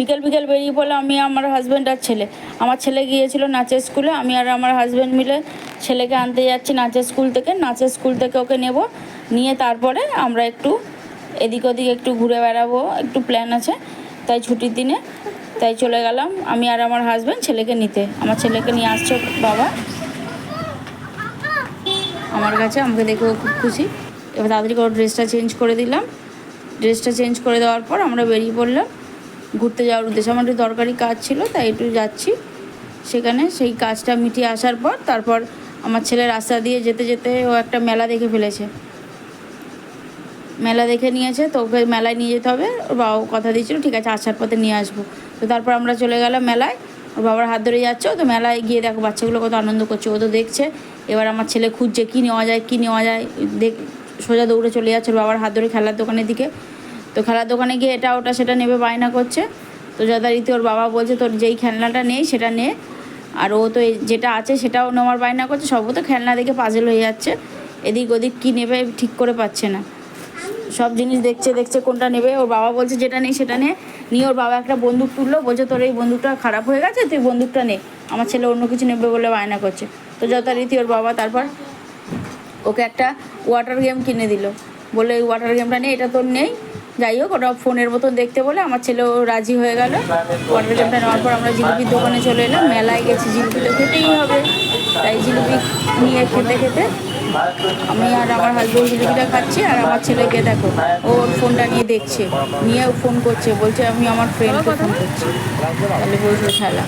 বিকেল বিকেল বেরিয়ে পড়লাম আমি, আমার হাজব্যান্ড আর ছেলে। আমার ছেলে গিয়েছিল নাচের স্কুলে, আমি আর আমার হাজব্যান্ড মিলে ছেলেকে আনতে যাচ্ছি নাচের স্কুল থেকে। নাচের স্কুল থেকে ওকে নেব, নিয়ে তারপরে আমরা একটু এদিক ওদিক একটু ঘুরে বেড়াবো, একটু প্ল্যান আছে। তাই ছুটির দিনে তাই চলে গেলাম আমি আর আমার হাজব্যান্ড ছেলেকে নিতে। আমার ছেলেকে নিয়ে আসছে বাবা আমার কাছে, আমাকে দেখে ও খুব খুশি। এবার তাড়াতাড়ি করে ড্রেসটা চেঞ্জ করে দিলাম। ড্রেসটা চেঞ্জ করে দেওয়ার পর আমরা বেরিয়ে পড়লাম ঘুরতে যাওয়ার উদ্দেশ্যে। আমার একটু দরকারি কাজ ছিল তাই একটু যাচ্ছি সেখানে। সেই কাজটা মিটিয়ে আসার পর তারপর আমার ছেলে রাস্তা দিয়ে যেতে যেতে ও একটা মেলা দেখে ফেলেছে, মেলা দেখে নিয়েছে। তো ওকে মেলায় নিয়ে যেতে হবে, ওর বাবাও কথা দিয়েছিল ঠিক আছে আসার পথে নিয়ে আসবো। তো তারপর আমরা চলে গেলাম মেলায়, ওর বাবার হাত ধরে যাচ্ছে। তো মেলায় গিয়ে দেখো বাচ্চাগুলো কত আনন্দ করছে, ও তো দেখছে। এবার আমার ছেলে খুঁজছে কী নেওয়া যায় কী নেওয়া যায়, সোজা দৌড়ে চলে যাচ্ছে ওর বাবার হাত ধরে খেলার দোকানের দিকে। তো খেলার দোকানে গিয়ে এটা ওটা সেটা নেবে বায়না করছে। তো যথারীতি ওর বাবা বলছে তোর যেই খেলনাটা নেই সেটা নে, আর ও তো যেটা আছে সেটাও নেওয়ার বায়না করছে। সব তো খেলনা দেখে পাজল হয়ে যাচ্ছে, এদিক ওদিক কী নেবে ঠিক করে পাচ্ছে না। সব জিনিস দেখছে কোনটা নেবে। ওর বাবা বলছে যেটা নেই সেটা নিয়ে ওর বাবা একটা বন্দুক তুললো, বলছে তোর এই বন্দুকটা খারাপ হয়ে গেছে তুই বন্দুকটা নে। আমার ছেলে অন্য কিছু নেবে বলে বায়না করছে। তো যথারীতি ওর বাবা তারপর ওকে একটা ওয়াটার গেম কিনে দিল, বলে এই ওয়াটার গেমটা নেই, এটা তোর নেই। যাই হোক ওটা ফোনের মতন দেখতে বলে আমার ছেলেও রাজি হয়ে গেল। ওয়াটার গেমটা নেওয়ার পর আমরা জিলিপির দোকানে চলে এলাম। মেলায় গেছি, জিলিপি তো খেতেই হবে, তাই জিলিপি নিয়ে খেতে খেতে আমি আর আমার হাজব্যান্ড জিলিপিটা খাচ্ছি। আর আমার ছেলেকে দেখো ওর ফোনটা নিয়ে দেখছে, নিয়ে ফোন করছে, বলছে আমি আমার ফ্রেন্ডকে ফোন করছি। তাহলে বলছে খেলা।